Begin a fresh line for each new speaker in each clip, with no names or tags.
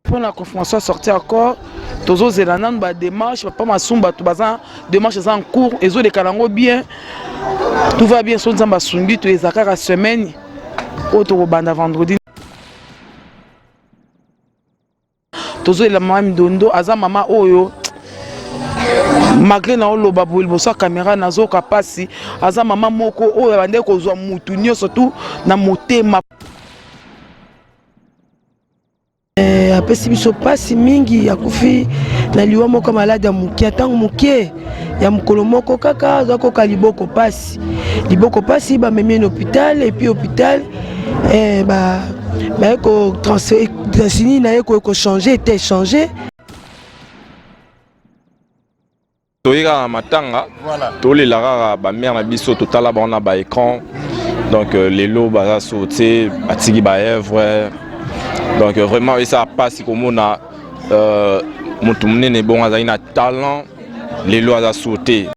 Pour la confirmation sortie encore, tous les éléments de démarche, pas ma soumba, tout bazar, démarche en cours, et les calango bien, tout va bien, sont en basumbi, tous les accords à semaine, autre bande vendredi. Tous les mamans dondo, aza mama oyo. Malgré na oloba boulbosa caméra nazo kapasi, aza mama moko oyo bande ko zo mutu surtout na motema.
Apesi biso pasi mingi ya kufi na liwa moko malade ya mukie tango mukie ya mukolo moko kaka zako kaliboko pasi ba memi na hôpital et puis hôpital ba ko transférer na ko changer était changé.
Toyika matanga to les lara ba mère na biso total ba on a ba écran donc les lots ba sauter batigi ba œuvre. Donc vraiment ça passe comme on a montumné ne bon azali na talent les lois à sauter.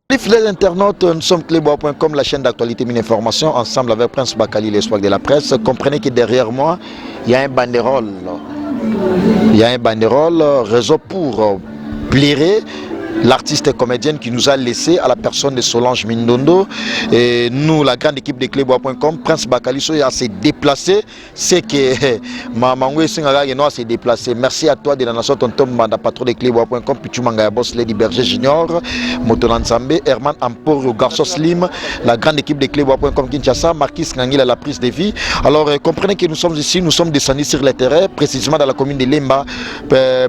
Les fidèles internautes, nous sommes clébois.com, la chaîne d'actualité et d'information, ensemble avec Prince Bakali, les soirs de la presse. Comprenez que derrière moi, il y a un banderole. Il y a un banderole, réseau pour blairer l'artiste et comédienne qui nous a laissé à la personne de Solange Mindondo. Et nous, la grande équipe de Clébois.com, Prince Bakali s'est déplacé. C'est que Maman Singara s'est déplacé. Merci à toi de la nation Tonton Manda, patron de Clébois.com, Pichu Mangaya Boss, Lady Berger Junior, Motonan Zambé, Herman Amporo, Garçon Slim, la grande équipe de Clébois.com Kinshasa, Marquis Ngangil à la prise de vie. Alors comprenez que nous sommes ici, nous sommes descendus sur le terrain, précisément dans la commune de Lemba,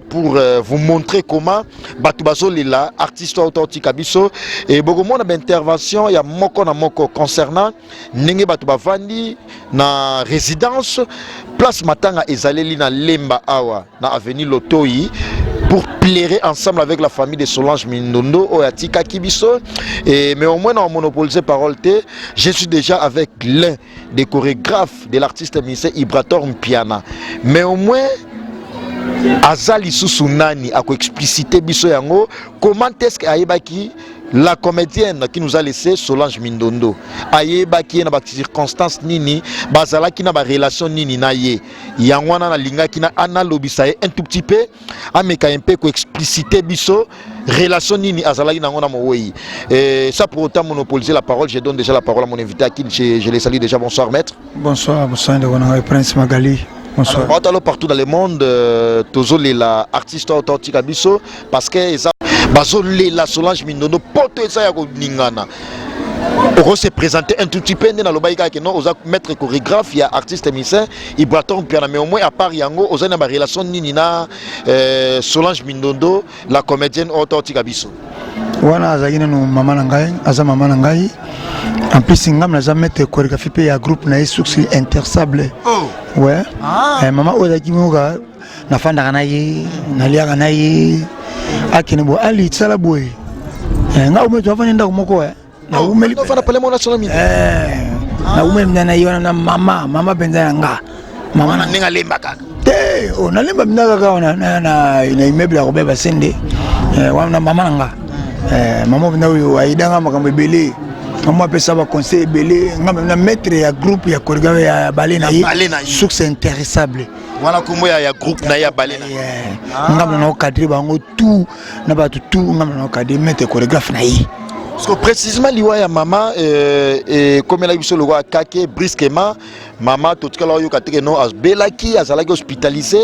pour vous montrer comment Batubazo Lila, artiste authentique Abisso, et beaucoup de intervention, il y a moko na moko concernant Nenge Batubavandi na résidence, place Matanga Ezaleli na Lemba Awa, na avenue Lotoi, pour plairer ensemble avec la famille de Solange Mindondo, Oyatika Kibiso. Mais au moins, on monopolisé parole. Je suis déjà avec l'un des chorégraphes de l'artiste ministère Ibrator Mpiana. Mais au moins, Azali Susunani a explicité biso yango comment est-ce qu'Aïbaki, la comédienne qui nous a laissé Solange Mindondo, Aïbaki na ba circonstance nini, bazala ki na ba relation nini na ye, yangwana na linga ki na analobisa un tout petit peu, ameka un peu ko explicité biso relation nini azala ki na ngona moyi. Et ça pour autant monopoliser la parole, je donne déjà la parole à mon invité à qui je les salue déjà. Bonsoir maître.
Bonsoir de Prince Magali.
Bonsoir. Alors, partout dans le monde, tous les artistes authentiques à Bisso, parce que la Solange Mindondo, porte ça ya ningana. On se présenter un tout petit peu dans le baïka que non, on a maître chorégraphe, il y a artiste émissaire, Ibraton Piana, mais au moins à part Yango, on a une relation Ninina, Solange Mindondo, la comédienne authentique à Bisso.
Voilà, Zagina no maman nangai, aza maman nangai. En plus, ingam na jamais te chorégraphie pe ya groupe na succès intersable. Oh. Ouais. Ah. Maman ozaki moga na fanda kanaye, na lia kanaye. Akine bo ali tsala boy. Nga umeto afanya nda kumoko na umeli
fana pale mona sola mimi.
Na umeli na yona na mama benza nga. Mama na ninga lemba kaka. Te, o na lemba mina kaka na immeuble ya Robert Basende. Wana mama nga. Maman na uyo aidanga makambo ebele. Maman pesa ba conseil ebele, ngam na maître ya groupe ya chorégraphe ya balena succès intéressable.
Voilà comment ya groupe na ya balena.
Ngam na cadre bango tout na ba tout ngam na cadre maître chorégraphe na yi.
Parce que précisément liwa ya maman et comme elle a eu sur le roi kake brusquement maman tout cas là yo kateke no asbelaki azalaki hospitalisé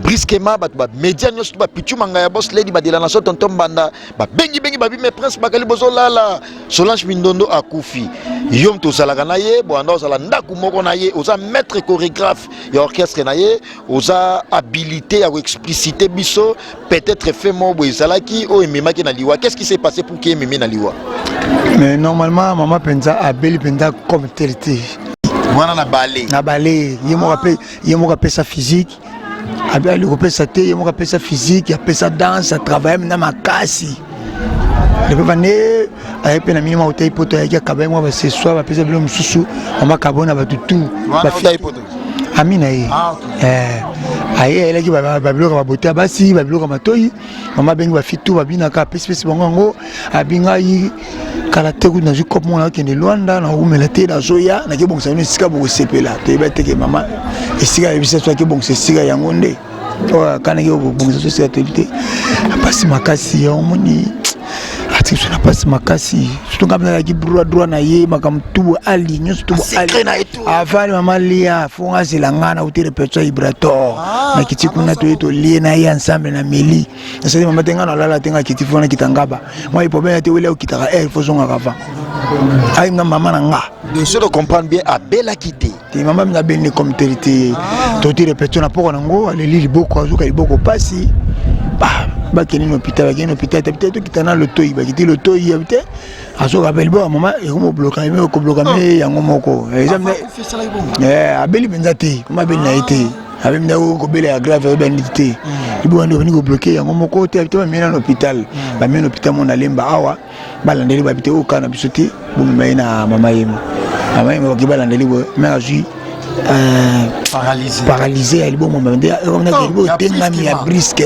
brusquement ba média nyos ba pichu mangaya boss lady ba de la nation tonton banda ba bengi ba bi me prince bakali bozo la Solange Mindondo akufi yom to salaka na ye bo anda osala ndaku moko na ye oza maître chorégraphe ya orchestre na ye oza habilité à expliciter biso peut-être fait mo bo ezalaki o ememaki na liwa. Qu'est-ce qui s'est passé pour qu'il ememe na liwa?
Mais normalement maman penza abeli penza comme tel.
Voilà na balé
yemo ka pesa physique abeli ko pesa te yemo ka pesa physique ya pesa danse travail na makasi le pevane ayepe na minima hotel poto ya kabay mo ba ce soir ba pesa bilo mususu mama kabona ba tutu ba
fita poto
amina yi aye eleki ba bilo ka bota basi ba bilo ka matoyi mama bengi ba fitu ba bina ka pesa bango abinga yi karaté ku na jiko mona kende Luanda na umela te na zoya na ke bon sa ni sika bo sepela te ba te ke mama esika ebisa so ke bon se sika yango nde o kana ke bon se sika te pasi makasi ya omoni ati so na pasi makasi surtout comme na ki droit na ye makamtubu ali nyoso tubu ali avali mama lia fonga silanga na uti repetio Ibrator na kiti kuna to lie na ye ensemble na meli na sadi mama tenga na lala tenga kiti fona kitangaba moi problème te wele okitaka faut zonga kava ay nga mama na nga
de ceux de comprendre bien a bela quitté
ti mama na belle comme télé to ti repetio na poko nango ale li liboko azuka liboko pasi ba keni no hôpital peut-être kitana le toyi ba kiti le toyi habité aso rappelle bon maman et comme bloquer mais ko bloquer mais yango moko abeli benzati kuma beli na été avec na ko beli grave bandité ibo ndo ni ko bloquer yango moko te habité mais na hôpital ba mais hôpital mon alemba awa balandeli ba habité au kana bisoti bo mais na mama yemo ki balandeli bo mais azu paralysé elle bon maman on a que bo tengami ya brisque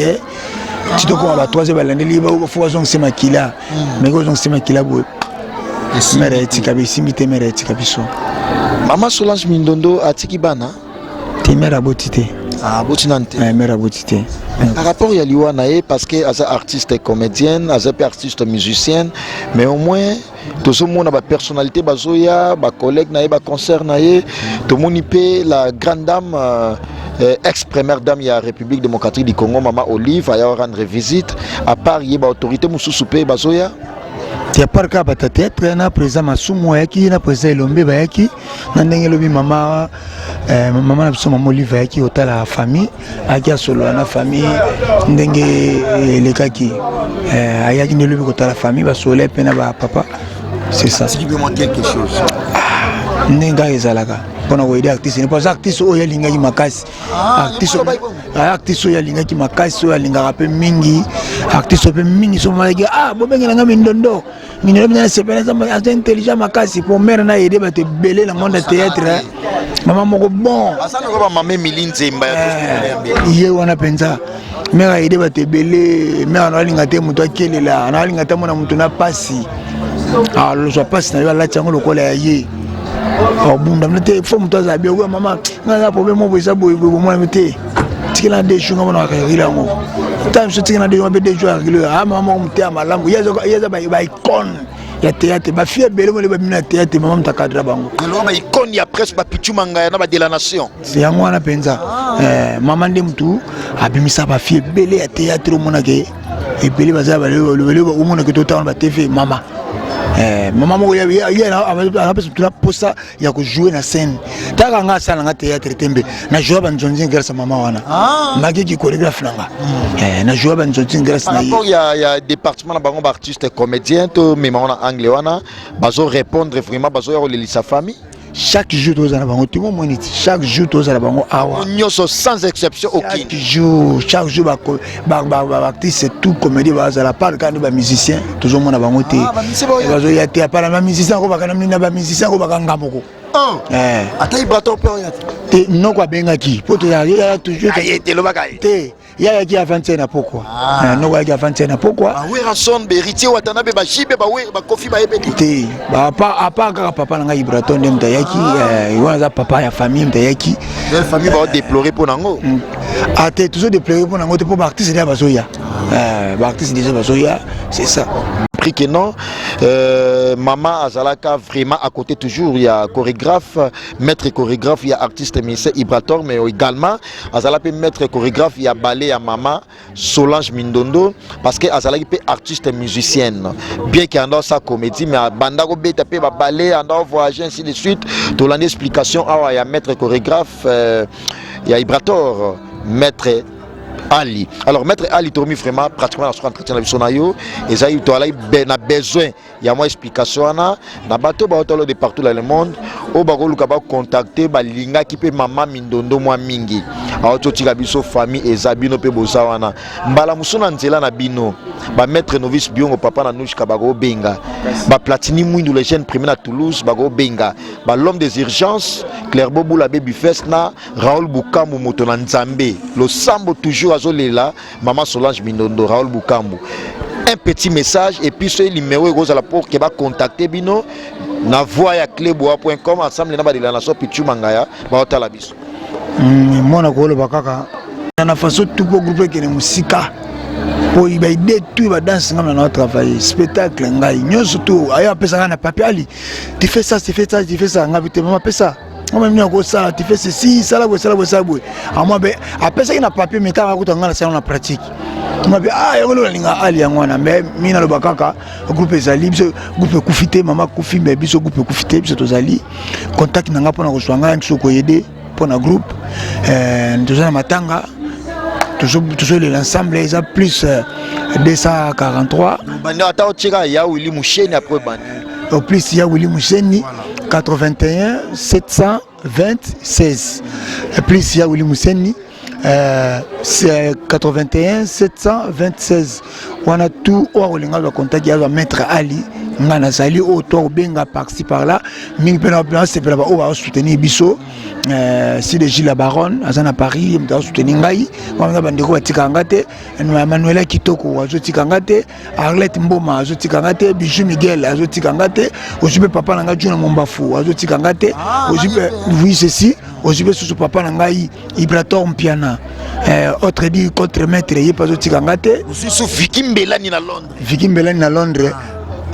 tu dois avoir troisième balandeli ba ko fo zong sema kila mais ko zong sema kila bo mère etika bisimite mère etika biso
Maman Solange Mindondo atiki bana
ti mère abotité
botinante
mère abotité
par rapport à Liwa nae parce que as artiste et comédienne as artiste musicienne mais au moins tout ce monde a ba personnalité bazoya ba collègue nae ba concert nae tout monde pe la grande dame ex-première dame de la République démocratique du Congo, Maman Olive, a rendre visite. À part, il y a une autorité qui bazoya.
Il y a pas de théâtre, il y a présent Masumo, il y a présent Elombe, il y a maman Olive, qui est la famille, qui a solo la famille, ndenge les kaki, il y a qui la famille, basole pena papa, c'est ça.
Est-ce qu'il peut manquer quelque chose?
Nenga ezalaka pona ko aider artiste ne pas artiste o yalinga ki makasi artiste o yalinga ki makasi o yalinga rapé mingi artiste pe mingi so malaki bo benga nga Mindondo na sepena za intelligent makasi pour mère na aider ba te belé dans monde théâtre maman moko bon
asana ko ba maman Milinze mbaya
ye wana penza mère aider ba te belé mère na linga te muto akelela na linga te mona muto na pasi le soit pasi na la tsango lokola ya ye bunda mnete fo mutaza bien ouais maman na problème mo boisa boy moi mete tikela des jours ngona akirila ngo tam so tikela des jours akirila maman mte malamu yeza ba icon ya théâtre ba fie bele mo le ba mina théâtre maman mtakadra bango
le ba icon ya presse ba pichu manga na ba de la nation
c'est yango wana penza maman ndi mtu abimisa ba fie bele ya théâtre mona ke e bele baza ba le mona ke tota ba TV mama maman moko ya na pesa posa ya ko jouer na scène taka nga sala nga théâtre tembe na jouer ban jonjin grâce maman wana maki ki chorégraphe nanga na jouer ban jonjin grâce na
il y a département na bango ba artiste comédien to mais maman anglais wana bazo répondre vraiment bazo ya ko sa famille
chaque jour tous na bango tout le monde chaque jour tous na bango awa
nyoso sans exception aucune
chaque jour ba artiste tout comédie ba za la part quand ba musicien toujours mon na bango te bazo ya te para ba musicien ko ba kana na ba musicien ko ba kanga moko
ata Ibrator pe ya
te non kwa benga ki poto ya toujours
te lo bakai
te ya ki avancer na pourquoi non kwa ki avancer na pourquoi
we ranson be héritier watana be ba jibe ba we ba kofi ba ebe
te ba apa ka papa na Ibrator ndem ta yaki wana papa ya famille mta yaki
la famille va déplorer pour nango
te toujours déplorer pour nango te pour artiste déjà bazoya artiste déjà bazoya c'est ça
que non maman azalaka vraiment à côté toujours il y a chorégraphe maître chorégraphe il y a artiste ministère Ibrator mais également azalaka maître chorégraphe il y a ballet à maman Solange Mindondo parce que azalaka pe artiste musicienne bien qu'il y a sa comédie mais banda ko beta pe ballet anda voyager ainsi de suite to l'année explication il y a maître chorégraphe il y a Ibrator maître Ali. Alors maître Ali Tomi vraiment pratiquement dans entretien avec Sonayo et ça il a besoin il y a moins explication na bateau ba hôtel de partout dans le monde au bago luka ba contacter ba linga qui peut maman Mindondo moi mingi a to tika biso famille et zabino pe bosa wana mbala musuna nzela na bino ba maître novice biongo papa na nushka bago benga ba platini mwindu les jeunes premier à Toulouse bago benga ba l'homme des urgences Claire Bobo la baby fest na Raoul Bukambu moto na Nzambe le sambo toujours azolela maman Solange Mindondo Raoul Bukambu un petit message et puis ce numéro est à la porte qui va contacter bino na voix ya cleboa.com ensemble na ba de la nation pichu mangaya ba otala biso
mona ko lo bakaka na façon tout pour groupe qui est musika pour y aider tout va danser ngam na travailler spectacle ngai nyoso tout aya pesa na papier ali tu fais ça ngabite mama pesa on m'a dit ça tu fais ceci ça là ça boy à moi ben après ça il na papier mais ta ko tanga na pratique moi ben ah yolo linga ali ngwana mais mina lo bakaka groupe ezali biso groupe kufite mama kufi mais biso groupe kufite biso tozali contact nanga pona ko swanga biso ko aider pona groupe tozana matanga toujours l'ensemble ils a plus 243
banda ata otira ya Willy Moucheni après banda
au plus il y a Willy Moucheni 81 726 et plus il y a Willy Moucheni c'est 81 726 on a tout au linga le contact ya maître Ali ngana sali auto benga par-ci par-là mingi pena plan c'est pena on va soutenir biso si de Gilles Baronne à Paris on va soutenir ngai on va bandeko batika ngate Manuela Kitoko azotika ngate Arlette Mboma azotika ngate Bijou Miguel azotika ngate ojibe papa nanga Juna Mombafu azotika ngate ojibe oui ceci ojibe sous papa ngai Ibrator Mpiana autre dit contre maître yepa azotika ngate
sous Vicky Mbelani na Londres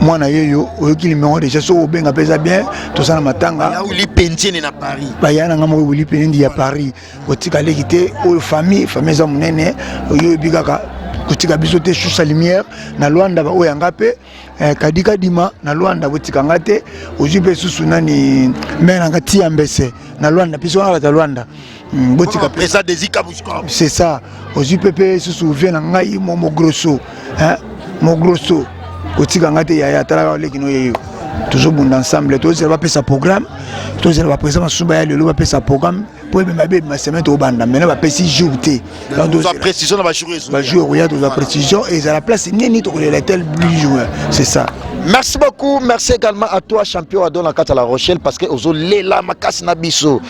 mwana yeyo oyoki numéro déjà so obenga pesa bien tosana matanga
ya Willy Pentine na Paris
bayana ngamo Willy Pentine ya Paris kotika lekite o famille za munene oyo bigaka kotika biso te sous lumière na Luanda ba oyanga pe kadika dima na Luanda botika ngate ojipe susu nani mena ngati ambese na Luanda biso na la Luanda botika
président des Ikabushko
c'est ça ojipe pe susu vient ngai mo grosso mo grosso kotika ngate ya tala lekino yeyo toujours bon ensemble tous va faire sa programme tous va présenter suba ya lelo va faire sa programme pour be mabe ma semaine to banda mais va faire 6 jours té
donc la précision va
jouer il y a la précision et à la place ni to les tel joueur c'est ça.
Merci beaucoup, merci également à toi champion Adon la carte à La Rochelle parce que ozo lela makasi na biso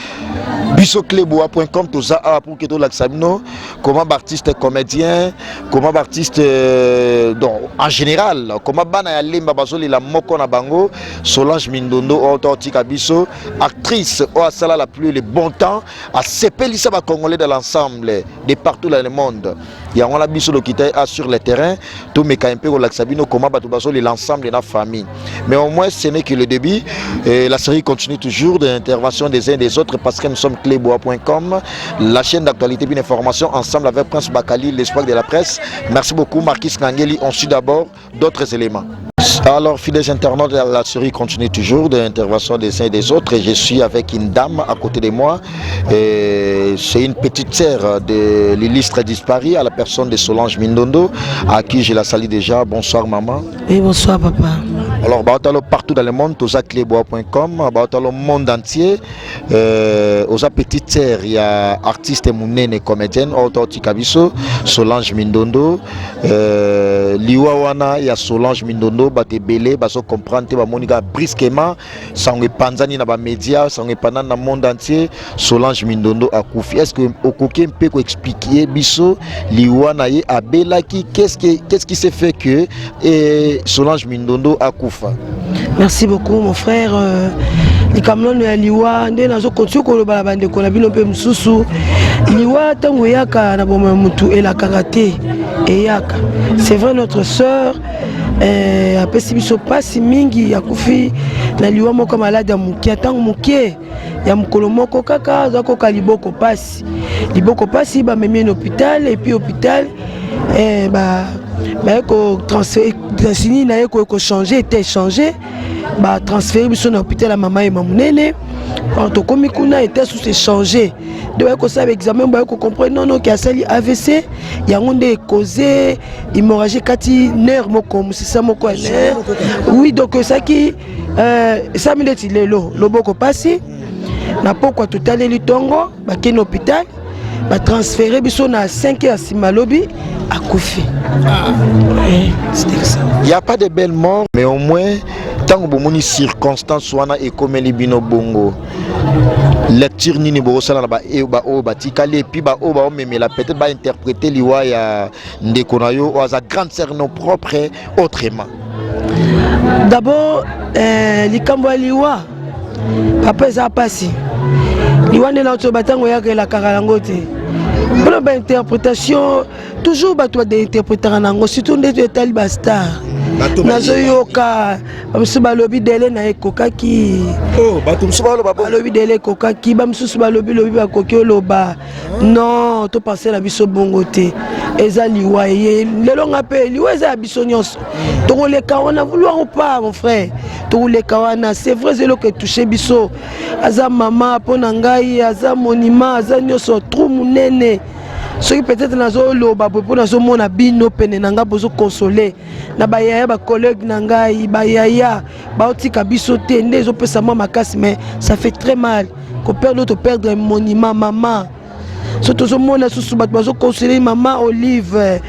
cleboa.com tout ça pour que tout l'examino comment artiste comédien comment artiste donc en général comment bana ya lemba bazoli la moko na bango Solange Mindondo ototika biso actrice au sala la plus le bon temps à sepelisa ba congolais de l'ensemble de partout dans le monde ya on la biso lo kita sur le terrain tout meka un peu au l'examino comment batu bazoli l'ensemble de la famille mais au moins ce n'est que le début et la série continue toujours d'intervention des uns et des autres parce que nous sommes cleboa.com, la chaîne d'actualité et d'information ensemble avec Prince Bakali, l'espoir de la presse. Merci beaucoup Marquis Nangeli. On suit d'abord d'autres éléments. Alors, fidèles internautes, la série continue toujours d'intervention des uns et des autres. Et je suis avec une dame à côté de moi. C'est une petite sœur de l'illustre disparu à la personne de Solange Mindondo, à qui je la salue déjà. Bonsoir maman.
Oui, bonsoir papa.
Alors, partout dans le monde, aux cleboa.com, dans le monde entier, aux petites sœurs, il y a artistes mounene comédienne, Tikabiso, Solange Mindondo, Liwawana, il y a Solange Mindondo, Bate Belé, Baso comprendre, Monica brusquement, sans panzani na ba média, sans pendant dans le monde entier, Solange Mindondo a Koufi. Est-ce que au coquin peut expliquer Biso, Liwawana et Abelaki, qu'est-ce qui s'est fait que Solange Mindondo a Koufi?
Merci beaucoup mon frère. Les camions de Liwa, nous avons continué à la bande de Konabino Pemsusu. Liwa, tango yaka na bomba mutu et la karaté et yaka. C'est vrai notre sœur. Après si biso pasi mingi ya kufi na Liwa moko malade ya mukia tango mukie ya mukolo moko kaka zako kaliboko pasi. Liboko pasi ba memi en hôpital et puis hôpital ko transfert transini na ko changer était changé ba transférer biso na hôpital à maman et mamunene to komi kuna était sous échanger de ko ça examen ba ko comprendre non qui a sali AVC ya ngonde causé hémorragie kati nerf moko musisa moko nerf oui donc ça qui ça minute lelo loboko pasi na pokwa total litongo ba ken hôpital ba transférer biso na 5 heures simalobi à Koufi.
Il n'y a pas de belles morts, mais au moins Tant que vous circonstance wana ekomeli bino bongo lecture nini bosala na ba o batikali et puis ba o ba memela peut-être ba interpréter liwa ya ndeko na yo oza grande sœur non propre autrement.
D'abord likambo liwa papa eza pasi liwa ne na to batango ya ke la karalango te. Pour ba interprétation toujours ba to d'interpréter nango surtout ndeto etali ba star. Nazoyoka bamusu balobi dele na ekokaki
bamusu
balobi dele ekokaki bamusu balobi lobi bakoki oloba non to penser na biso bongo te eza liwa ye lelo ngape liwa eza biso nyonso tokoleka wana vouloir ou pas mon frère tokoleka wana c'est vrai zelo que toucher biso aza mama pona ngai aza monument aza nyonso trou munene. Ce qui peut-être nazo loba pour nazo mona bino pene nanga bozo consoler na ba yaya ba collègue nanga ba yaya ba otika biso te ndezo pesa moi makasi mais ça fait très mal qu'on perdre un monument maman surtout zo mona susu bat bozo consoler maman Olive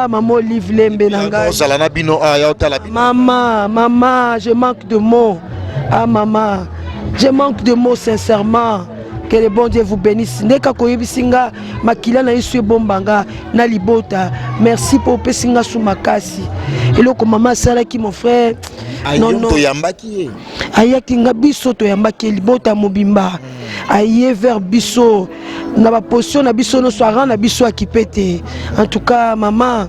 maman Olive lembe nanga
ozala na bino ya otala
maman je manque de mots maman je manque de mots sincèrement. Que le bon Dieu vous bénisse. Neka koyebisinga makila na yesu bombanga na libota. Merci pour pesinga sous makasi. Et loko maman sala ki mon frère.
Non non. Yambaki.
Ayaki ngabiso to yambaki libota mobimba. Aye vers biso. Na ba position na biso no soir na biso akipete. En tout cas maman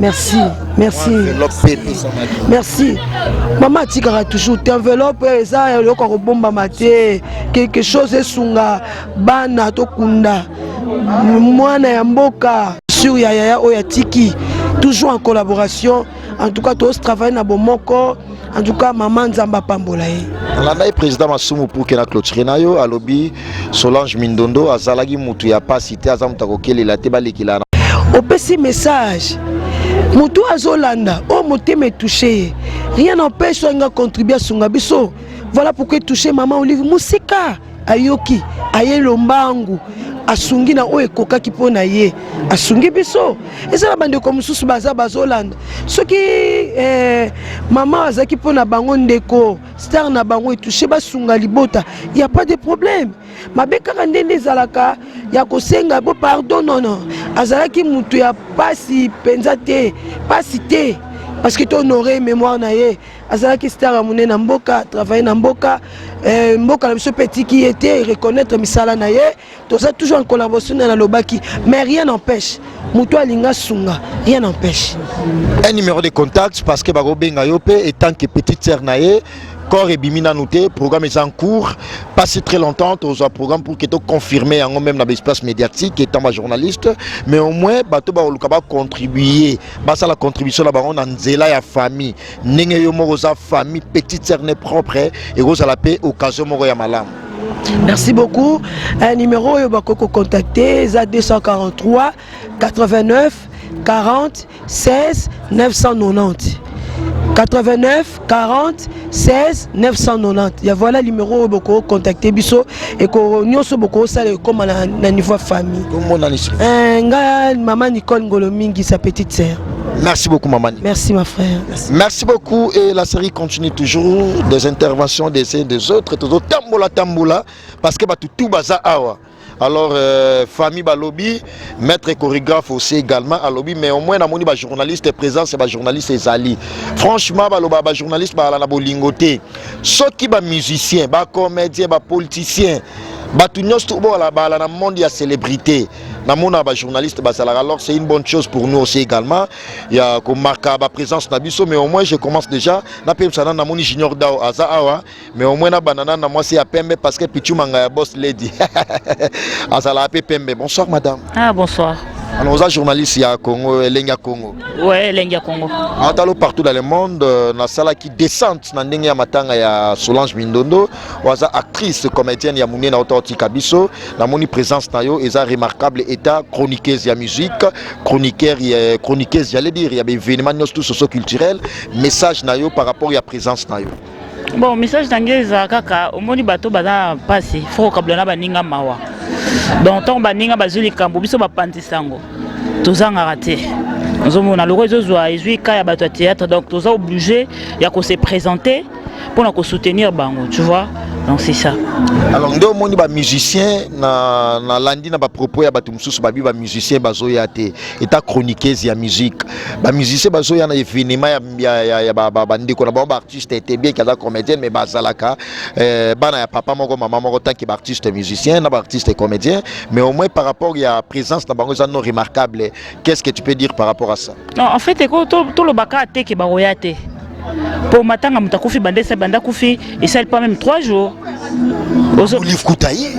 merci, merci. Merci. Maman tika toujours t'enveloppe ça le ko bomba maté quelque chose est sunga bana to kunda mwana ya mboka sur ya oya tiki toujours en collaboration en tout cas tous travailler na bomoko en tout cas maman nzamba pambola ye
la président Masumu pour que na clôture na yo alobi Solange Mindondo azalaki mutu ya pasité azamta kokeli la tebalekila
au petit message. Moutou azolanda, oh moté me touché. Rien n'empêche de contribuer à son abisso. Voilà pourquoi toucher maman Olive Musika, Ayoki, Aye Lombangu, Asungi na oe koka ki pona ye, Asungi biso. Et ça la bande comme sous baza bazolanda. Ce qui maman azaki pona bango ndeko, star na bango et touché basunga libota, il y a pas de problème. Mabeka ndende zalaka ya kosenga bo pardon non azalaki mutu ya pasi penzate pasi te parce que tu honoré mémoire na ye azalaki star amune na mboka travailler na mboka mboka la biso petit qui était reconnaître misala na ye tout ça toujours en collaboration na lobaki mais rien n'empêche mutu alinga sunga rien n'empêche
un numéro de contact parce que bako benga yo pe étant que petite sœur na ye corps et bimina noté programme est en cours pas si très longtemps tous un programme pour que tu confirmer en même dans l'espace médiatique étant ma journaliste mais au moins bato ba olukaba contribuer basa la contribution là ba on nzela ya famille ninge yo moko za famille petite sœur propre et rose à la paix occasion moko ya malam.
Merci beaucoup. Un numéro yo bakoko contacter za 243 89 40 16 990 89 40 16 990. Il y a voilà le numéro beaucoup contacter biso et ko nyonso beaucoup ça comme na niveau famille. Maman Nicole Ngolomingi sa petite sœur.
Merci beaucoup maman.
Merci ma frère.
Merci beaucoup et la série continue toujours des interventions des uns des autres toujours tambola parce que tout baza awa. Alors, famille Balobi, maître chorégraphe aussi également à Lobby, mais au moins, on a journaliste présent, c'est un journaliste Zali. Franchement, un journaliste à la bolingoté. Ceux qui sont musiciens, comédiens, politiciens, tout le monde de la célébrité. Dans journaliste, alors c'est une bonne chose pour nous aussi également. Il y a comme marque ma présence Nabiso, mais au moins je commence déjà. Junior Dao Azawa, mais au moins moi c'est à Pembe parce que Pichu Manga boss lady. Azala Pembe. Bonsoir madame.
Ah bonsoir.
Alors, vous êtes journaliste à Congo, Lenga Congo.
Oui, Lenga Congo.
Partout dans le monde, dans la salle qui descend, dans le matanga ya Solange Mindondo, vous êtes actrice, comédienne, ya Mouni na Ototi Kabiso, la moni présence na yo, est remarquable état chroniqueuse ya musique, chroniqueuse, j'allais dire, il y a des événements tout socio-culturels, message na yo par rapport à la présence na yo.
Bon, message d'anglaise kaka, au moni bateau bada passé, faut kablana baninga mawa. Donc tant baninga bazuli kambo biso ba pantisango. Tozanga raté. Nous avons le réseau ezui ka ya bato théâtre donc toza obligé ya ko se présenter pour soutenir bango, tu vois. Donc c'est ça.
Alors ndo moni ba musicien na landi na ba propos ya batu mususu ba bi ba musicien bazoya te eta chroniqueuse ya musique ba musicien bazoya na événement ya ba ndiko na ba artiste était bien kaza comédien mais bazalaka bana ya papa moko mama moko tant que ba artiste musicien na ba artiste comédien mais au moins par rapport ya présence na bango ça non remarquable. Qu'est-ce que tu peux dire par rapport à ça?
Non, en fait tout le baka te ke ba royate. Pour matanga mutakufi bande se banda kufi et ça pas même 3 jours.
Livre koutaye.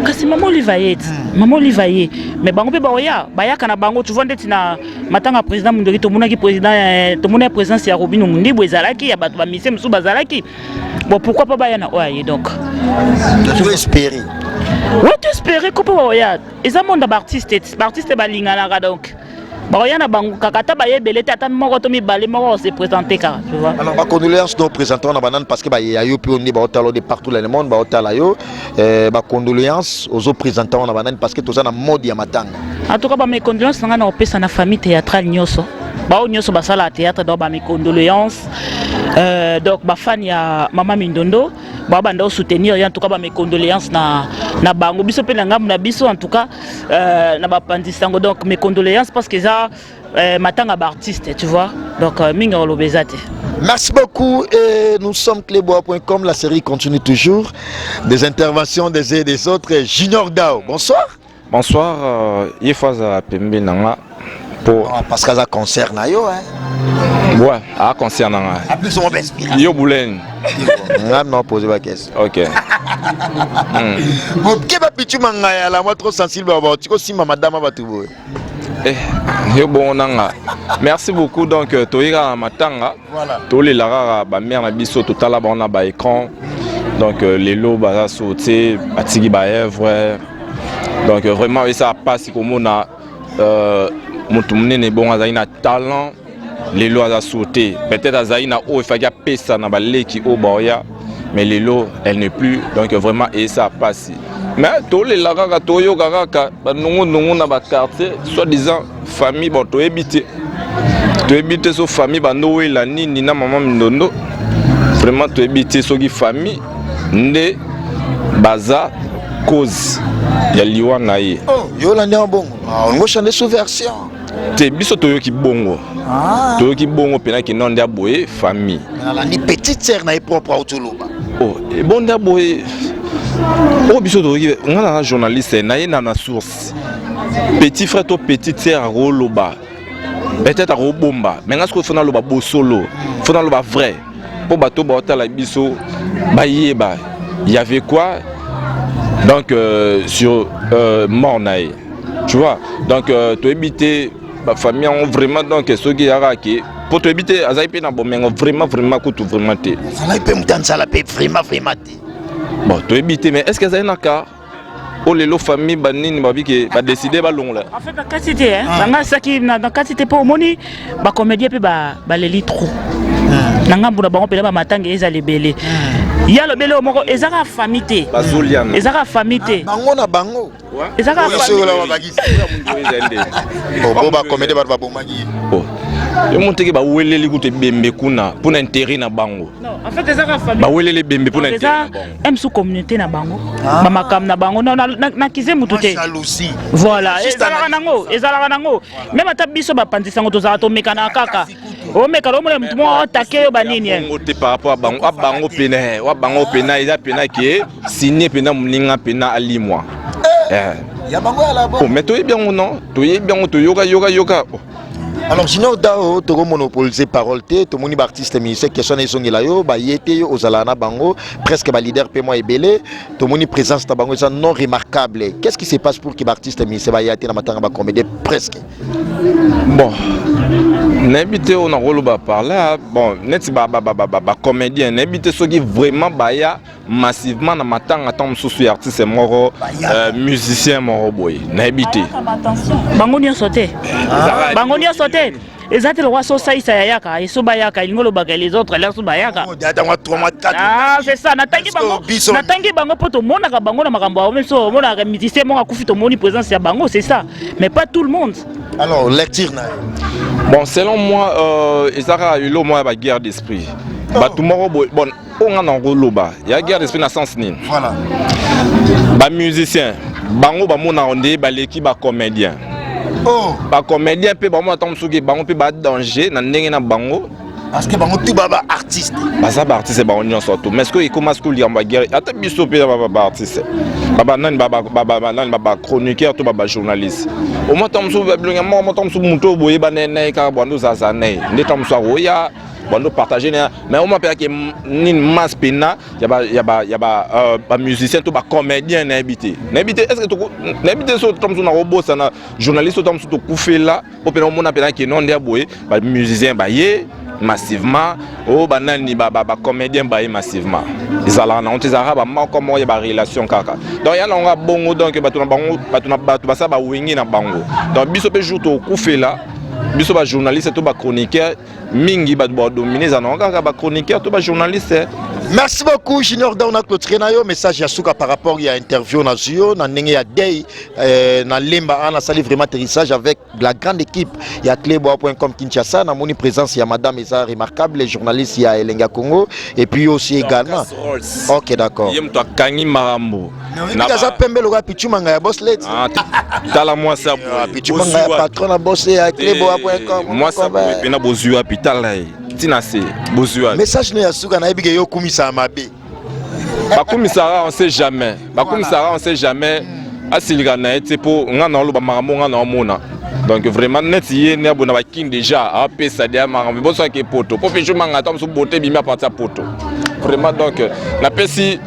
Kasi maman livaye. Maman livaye. Mais bango pe baoya, bayaka na bango tu vois ndeti na matanga président Mundori to monaki président to monaki présence ya Robino Mundibo ezalaki ya bato ba mise musu bazalaki. Bon pourquoi pas bayana oye donc.
Tu veux espérer.
Ouais, tu espérer ko baoya. Eza monde d'artiste, artiste balingana donc. Baoyana bango kakata baye belete ata moko to mi balé moko se présenter car tu vois.
Alors ba condoléances nos présentons na banane parce que ba yo pe on ba otalo de partout dans le monde ba otala yo ba condoléances aux autres présentants na banane parce que tout ça na mode ya matanga. En
tout cas ba mes condoléances na opesa na famille théâtrale nyoso. Ba nyoso ba sala théâtre donc ba mes condoléances donc ba fan ya Mama Mindondo ba banda soutenir en tout cas ba mes condoléances na bango biso pe na ngam na biso en tout cas na ba pandisango donc mes condoléances parce que ça matanga ba artiste tu vois donc minga olobezate.
Merci beaucoup et nous sommes clébois.com, la série continue toujours des interventions des uns et des autres. Junior Dao, bonsoir.
Bonsoir, Yefaza Pembe Nanga pour
parce que ça concerne yo hein.
Ouais, à concerne Nanga.
A plus on m'inspire.
Yo Boulen.
Non, posez la question.
OK.
Bon, que va pitu manga ya la moi trop sensible ba tu ko si madame ba tu boy.
Yo bon Nanga. Merci beaucoup donc toira matanga. Voilà. To les lara ba mère na biso totala ba on a ba écran. Donc les lots ba sauter, atigi ba œuvre. Donc vraiment ça passe comme on a mutumne bon azaina talent les lots à sauter peut-être azaina o il fallait pesa na baleki o boya mais les lots elle n'est plus donc vraiment et ça passe mais tous les lagaka toyo kaka banongo na ba quartier soi-disant famille bon to habiter so famille bando la nini na maman Mindondo vraiment to habiter so ki famille nde baza cause ya liwa na ye.
Oh yo la ndé bongo on go changer sous version
te biso toyo ki bongo toyo ki bongo pena ki non dia boye famille
la ni petite sœur na propre autoloba.
Oh et bon dia boye oh biso toyo ki ngana journaliste na ye na source petit frère to petite sœur roloba peut-être robomba mais ngasko fona loba bo solo fona loba vrai pour bato ba otala biso ba yeba il y avait quoi donc sur Mornaï tu vois donc tu éviter ma famille ont vraiment donc ceux qui arraqué pour te éviter azaipe na bomé vraiment coutu vraiment té
ça peut me dans ça la paix vraiment té
bon tu éviter mais est-ce que ça na cas oh les famille banini babi que ba décider ba long là
en fait la quantité hein nga saki na quantité pour moni ba comédien pe ba leli trop na ngambu na bango pe ba matanga ezali belé il y a le belé moko ezaka famille té ezaka famille té
bango na bango
ezaka famille
oh ba comédien ba bomaki
oh yo monteki ba weleli kutu bembe kuna pour intérêt na bango
non en fait ezaka famille
ba weleli bembe pour intérêt na bango
même sous communauté na bango ba makam na bango na kize mutu té voilà ezalaka nango même ata biso ba pandisango tozala to mekana kaka o mekana o mona mutu mo attaquer yo banini
ngote par rapport à bango pena wa bango pena eza pena qui signé pena muninga pena alimwa
ya bango ya la bon
mais to bien ou non to bien to yoga.
Alors Junior Dao to monopoliser parole té to moni artiste musicien question na izongela yo ba yete yo ozalana bango presque ba leader pe moi ebele to moni présence ta bango ça non remarquable. Qu'est-ce qui se passe pour que artiste musicien ba yete na matanga ba comédie presque
bon n'habité on a rôle ba parler bon net ba comédien n'habité ceux qui vraiment ba ya massivement na matanga tant sous artiste moro musicien moro boy n'habité
bango ni sauté et ça le roi sosaïsa yaka et sobayaka ingolo baga les autres l'air sobayaka ah c'est ça natangi bango poto mona ka bango na makambo même so mona ka musicien mon akufi to moni présence ya bango c'est ça mais pas tout le monde.
Alors lecture na
bon selon moi ezaka ilo moi ba guerre d'esprit ba tomorrow bon on a un roloba. Il y a guerre d'esprit dans sens ni.
Voilà.
Ba musicien, bango ba mona ondé ba l'équipe ba comédien.
Oh,
Ba comédien pe ba mona tamsuki bango pe ba danger na ndenge na bango.
parce que bango tout baba artiste.
Ba ça ba artiste ba onyon surtout. Mais est-ce que il commence que lire ba guerre ata biso pe ba artiste. Baba nan baba chroniqueur to baba journaliste. Au moins tamsu ba blinga mo tamsu muto boye ba nene ka bando zaza ne. Ndi tamsu roya bando partager mais au moins pe que ni masse pena y a musicien to ba comédien na habité. Na habité est-ce que to na habité so tamsu na robot ça na journaliste tamsu to kufela o pe na mona pe na ke non dia boye ba musicien ba ye massivement oh banani ba comédien ba massivement izala na ontizara ba ma comme ya ba relation kaka donc ya na bongo donc ba tuna bango ba sa ba wingi na bango donc biso pe jour to kufela biso ba journaliste to ba chroniqueur mingi ba dominer za na kaka ba chroniqueur to ba journaliste.
Merci beaucoup Junior Dauna clôturé na yo message ya suka par rapport à interview na Zio na ndenge ya day na lemba ana sali vraiment atterrissage avec la grande équipe ya cleboa.com Kinshasa na moni présence ya madame Eza remarquable les journalistes ya Elenga Congo et puis aussi également. OK d'accord.
Yem to kangi marambo.
Na za pembe loga pichumanga ya boss lady.
Tala moi ça
pichumanga ya patron na boss ya cleboa.com.
Moi ça pe na bozua pitala tinase bozua.
Message no ya suka na ebige yo kumisa mabe.
Bakumisara on sait jamais. Bakumisara on sait jamais. Asilga na été pour ngana lo ba marambo ngana mona. Donc vraiment net yé ne bona ba king déjà a pesa dia marambo bo so ke poto. Po pe juma ngata so boté bimi a partir poto. Vraiment donc na pesi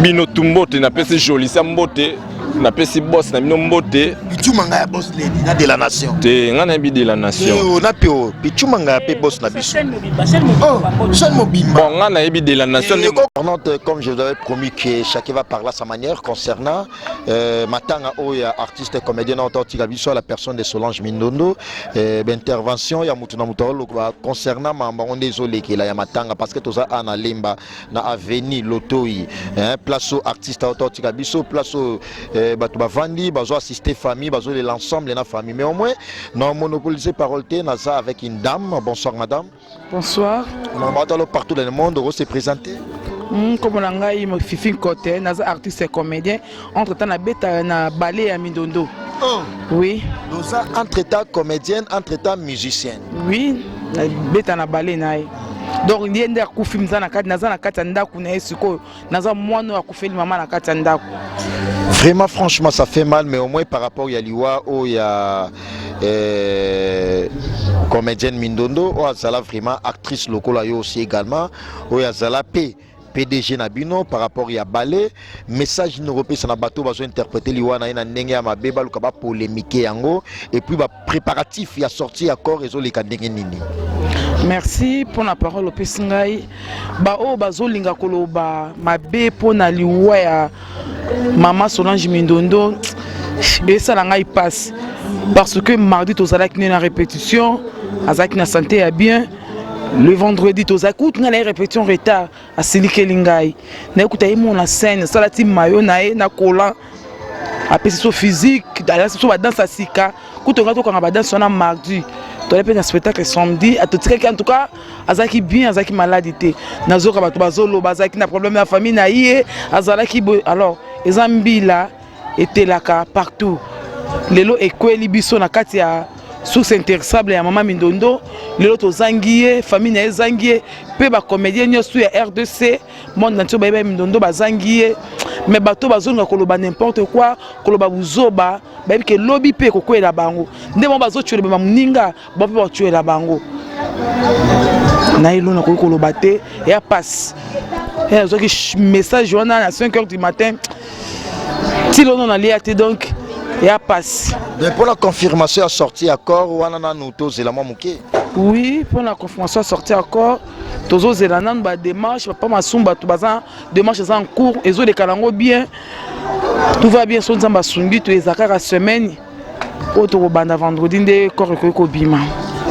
bino tumbote na pesi joli sa mbote na pesi boss na bino mbote.
Pichumanga ya boss lady na de la nation.
Te ngana bi de la nation.
Yo na pio pichumanga pe boss na biso. Oh, seul mobimba.
Bon ngana bi de la nation.
Comme je vous avais promis que chacun va parler à sa manière concernant Matanga Oya artiste comédien authentique biso la personne de Solange Mindondo intervention ya mutuna mutolo concernant mambo désolé que la ya Matanga parce que toza ana lemba na avenue Lotoi place au artiste authentique biso place au bato bavandi bazo assister famille bazo l'ensemble na famille mais au moins non monopolisé parolté naza avec une dame. Bonsoir madame.
Bonsoir.
On partout dans le monde on s'est présenté.
Comme on a eu Fifi Côté, naza artiste et comédien entre temps na beta na ballet à Mindondo.
Oh.
Oui.
Nous entre-temps comédienne, entre-temps musicienne.
Oui, beta na ballet na. Donc il y a des coups films na kati na kati ndaku na esiko naza mwana akufeli mama na kati ndaku.
Vraiment franchement ça fait mal mais au moins par rapport à Liwa ou il y a comédienne Mindondo ou Azala vraiment actrice locale aussi également ou Azala PDG Nabino par rapport à ballet message européen ça na bateau besoin interpréter Liwa na ndenge ya mabeba lukaba polémique yango et puis ba préparatif il y a sorti accord réseau les kandenge nini.
Merci pour la parole au Pessingai. Ba o bazolinga koloba mabe pona liwa ya Maman Solange Mindondo et ça la passe parce que mardi tozalaki na répétition azaki na santé ya bien le vendredi tozaki na répétition retard à Silikelingai na écouter mon scène ça la team mayo na kola après so physique dans so ba danse sika kutonga to kanga ba danse na mardi to le spectacle samedi à tout cas en tout cas azaki bien azaki maladité nazoka bato bazolo bazaki na problème ya famille na yé azalaki alors ezambila etelaka partout lelo ekweli biso na kati ya source intéressable ya Maman Mindondo lelo tozangiye famille na ezangiye pe ba comédien nyosu ya RDC monde entier ba Mindondo bazangiye mais bato bazonga koloba n'importe quoi koloba buzoba ba ke lobby pe kokwela bango ndemo bazotuela ba muninga ba pe batuela bango na ilo na koloba te ya passe et zoki message wana à 5h du matin si l'on a lié donc il y a passe.
Mais pour la confirmation à sortir accord ou anana nuto zelama muke.
Oui, pour la confirmation à sortir accord, tozo zelana ba démarche pas masumba tout bazan démarche en cours et zo de kalango bien. Tout va bien son zamba sungi to ezakara semaine auto banda vendredi ndé koreko bima.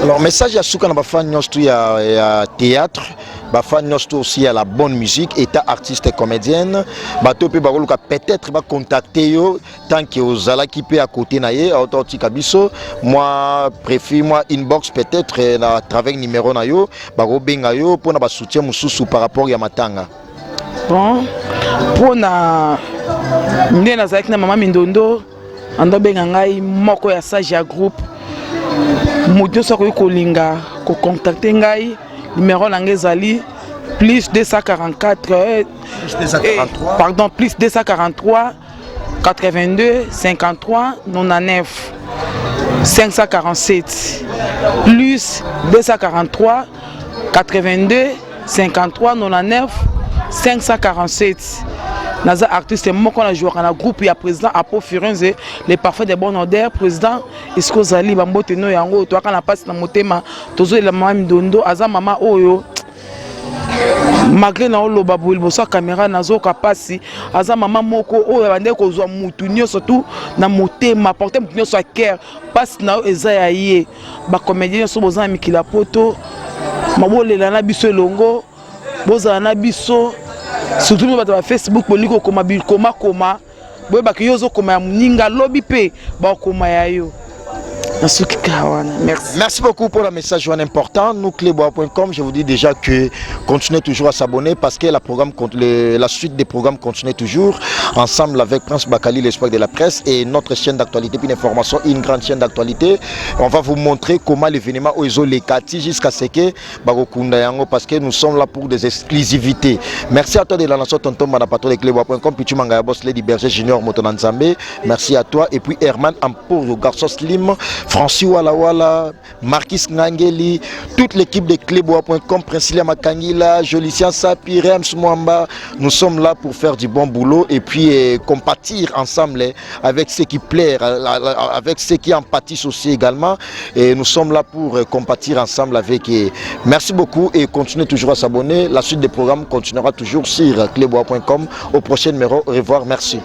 Alors message à souka na ba fan nyos tu ya théâtre fan aussi à la bonne musique, état artiste et comédienne. Bato pe bakoluka peut-être va contacter yo tant que aux ala qui peut à côté naie auto kabiso. Moi préfère moi inbox peut-être à travers numéro na yo bako benga yo pour na ba soutien mususu par rapport ya matanga.
Bon pour na ndé na zaki na Mama Mindondo ando benga ngai moko ya sage ya groupe mutu so ko kolinga ko contacter ngai numéro na ngezali plus 244 pardon plus 243 82 53 99 547 plus 243 82 53 99 547. Naza artiste moko na joueur na groupe ya président Apo Firenze les parfaits des bons odeurs président Isco Zali bambote no yango to akana passe na motema tozo la Mama Mindondo aza mama oyo malgré na oloba boulbo sa caméra nazo kapasi aza mama moko oyo bande ko zwa mutu nyonso surtout na motema porter mutu nyonso cœur passe na eza ya ye ba comédien so boza mikila poto mabolela na biso longo boza na biso surtout nous sur Facebook pour liko koma boye bakiyozo koma ya muninga lobby pe ba koma ya yo. Merci.
Merci beaucoup pour le message important. Nous, clébois.com, je vous dis déjà que continuez toujours à s'abonner parce que la suite des programmes continue toujours ensemble avec Prince Bakali, l'espoir de la presse et notre chaîne d'actualité puis d'information, une grande chaîne d'actualité. On va vous montrer comment l'événement Oizo les Kati jusqu'à ce que Barokunda Yango parce que nous sommes là pour des exclusivités. Merci à toi de la nation Tonton Manapato de clébois.com, puis tu m'as boss Lady Berger Junior Motonanzambe. Merci à toi et puis Herman Amporo, Garçon Slim. Francis Wala Wala, Marquis Ngangeli, toute l'équipe de clébois.com, Princilia Makangila, Jolician Sapi, Rems Mwamba, nous sommes là pour faire du bon boulot et puis compatir ensemble avec ceux qui plaisent, avec ceux qui en pâtissent aussi également. Et nous sommes là pour compatir ensemble avec. Merci beaucoup et continuez toujours à s'abonner. La suite des programmes continuera toujours sur clébois.com. Au prochain numéro, au revoir, merci.